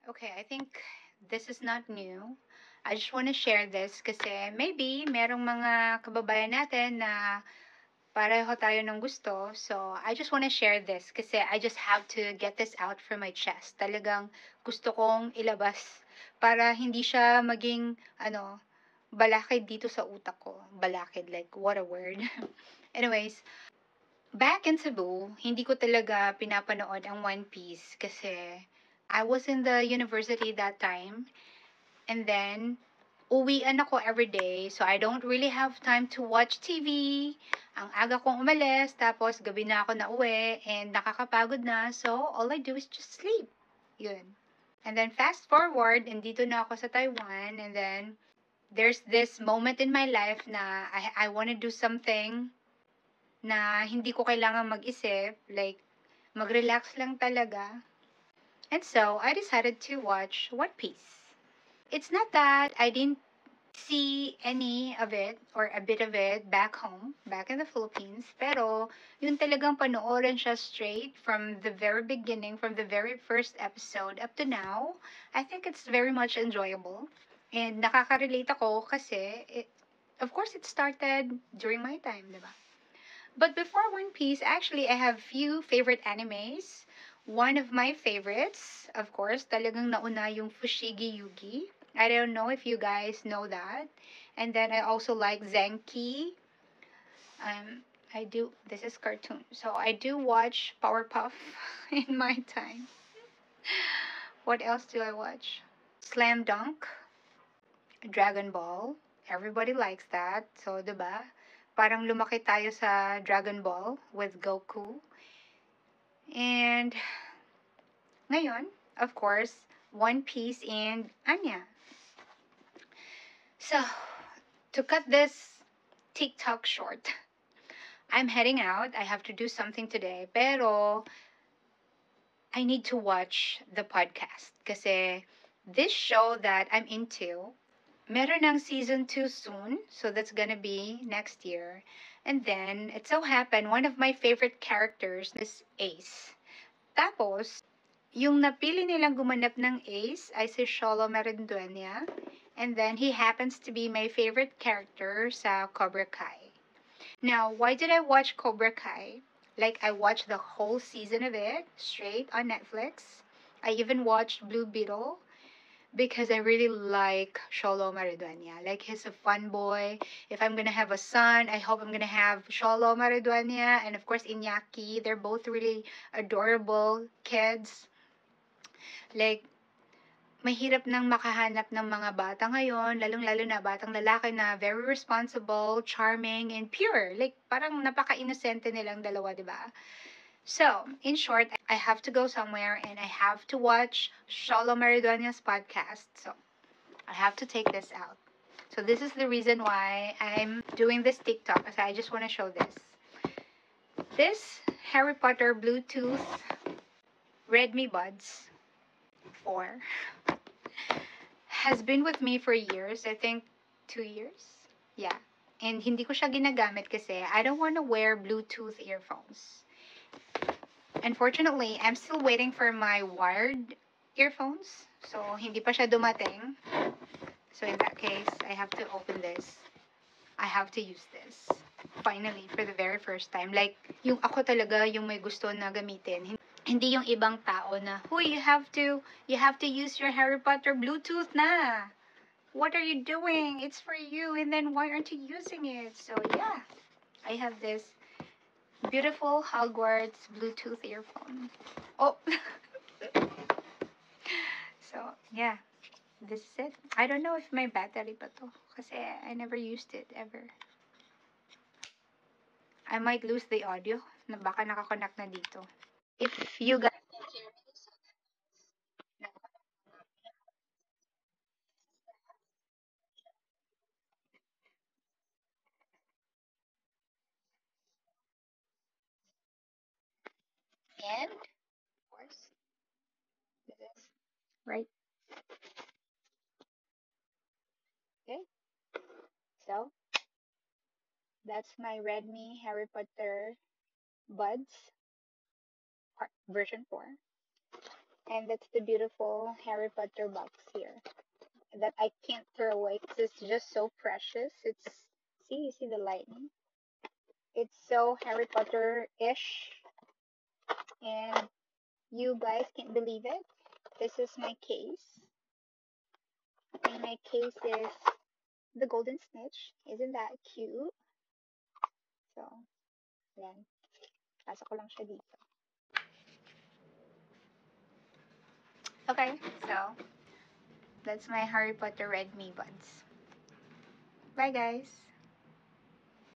Okay, I think this is not new. I just want to share this kasi maybe merong mga kababayan natin na pareho tayo ng gusto. So, I just want to share this kasi I just have to get this out from my chest. Talagang gusto kong ilabas para hindi siya maging, balakid dito sa utak ko. Balakid, like, what a word. Anyways, back in Cebu, hindi ko talaga pinapanood ang One Piece kasi I was in the university that time. And then, uwian ako every day. So, I don't really have time to watch TV. Ang aga kong umalis, tapos gabi na ako nauwi, and nakakapagod na. So, all I do is just sleep. Yun. And then, fast forward, and dito na ako sa Taiwan. And then, there's this moment in my life na I want to do something na hindi ko kailangan mag-isip. Like, mag-relax lang talaga. And so, I decided to watch One Piece. It's not that I didn't see any of it or a bit of it back home, back in the Philippines. Pero, yun talagang panoorin siya straight from the very beginning, from the very first episode up to now. I think it's very much enjoyable. And nakaka-relate ako kasi, of course, it started during my time, diba? But before One Piece, actually, I have few favorite animes. One of my favorites, of course, talagang nauna yung Fushigi Yugi. I don't know if you guys know that. And then I also like Zenki. I do, this is cartoon. So I do watch Powerpuff in my time. What else do I watch? Slam Dunk, Dragon Ball. Everybody likes that. So, diba? Parang lumaki tayo sa Dragon Ball with Goku. And ngayon, of course, One Piece and Anya. So, to cut this TikTok short, I'm heading out. I have to do something today. Pero, I need to watch the podcast. Kasi this show that I'm into, meron ng season 2 soon. So, that's gonna be next year. And then, it so happened, one of my favorite characters is Ace. Tapos, yung napili nilang gumanap ng Ace ay si Sholo Marindueña. And then, he happens to be my favorite character sa Cobra Kai. Now, why did I watch Cobra Kai? Like, I watched the whole season of it straight on Netflix. I even watched Blue Beetle because I really like Sholo Maridueña. Like, he's a fun boy. If I'm gonna have a son, I hope I'm gonna have Sholo Maridueña and of course Iñaki. They're both really adorable kids. Like, mahirap nang makahanap ng mga bata ngayon, lalong-lalo na batang lalaki na very responsible, charming, and pure. Like, parang napaka-inosente nilang dalawa, di ba? So, in short, I have to go somewhere and I have to watch Sholo Maridueña's podcast. So, I have to take this out. So, this is the reason why I'm doing this TikTok, because I just want to show this. This Harry Potter Bluetooth Redmi Buds 4 has been with me for years. I think 2 years. Yeah. And hindi ko siya ginagamit kasi I don't want to wear Bluetooth earphones. Unfortunately, I'm still waiting for my wired earphones. So, hindi pa siya dumating. So, in that case, I have to open this. I have to use this. Finally, for the very first time. Like, yung ako talaga yung may gusto na gamitin. Hindi yung ibang tao na, huy, you have to use your Harry Potter Bluetooth na. What are you doing? It's for you. And then why aren't you using it? So, yeah. I have this beautiful Hogwarts Bluetooth earphone. Oh. So, yeah. This is it. I don't know if may battery pa to. Kasi I never used it ever. I might lose the audio na baka nakakonect na dito. If you guys and of course this is right. Okay. So that's my Redmi Harry Potter Buds version 4. And that's the beautiful Harry Potter box here that I can't throw away because it's just so precious. See, you see the lightning? It's so Harry Potter-ish, and you guys can't believe it. This is my case, and my case is the Golden Snitch. Isn't that cute? So, yan. Pasok ko lang siya dito. Okay, so that's my Harry Potter Red Me Buds. Bye, guys.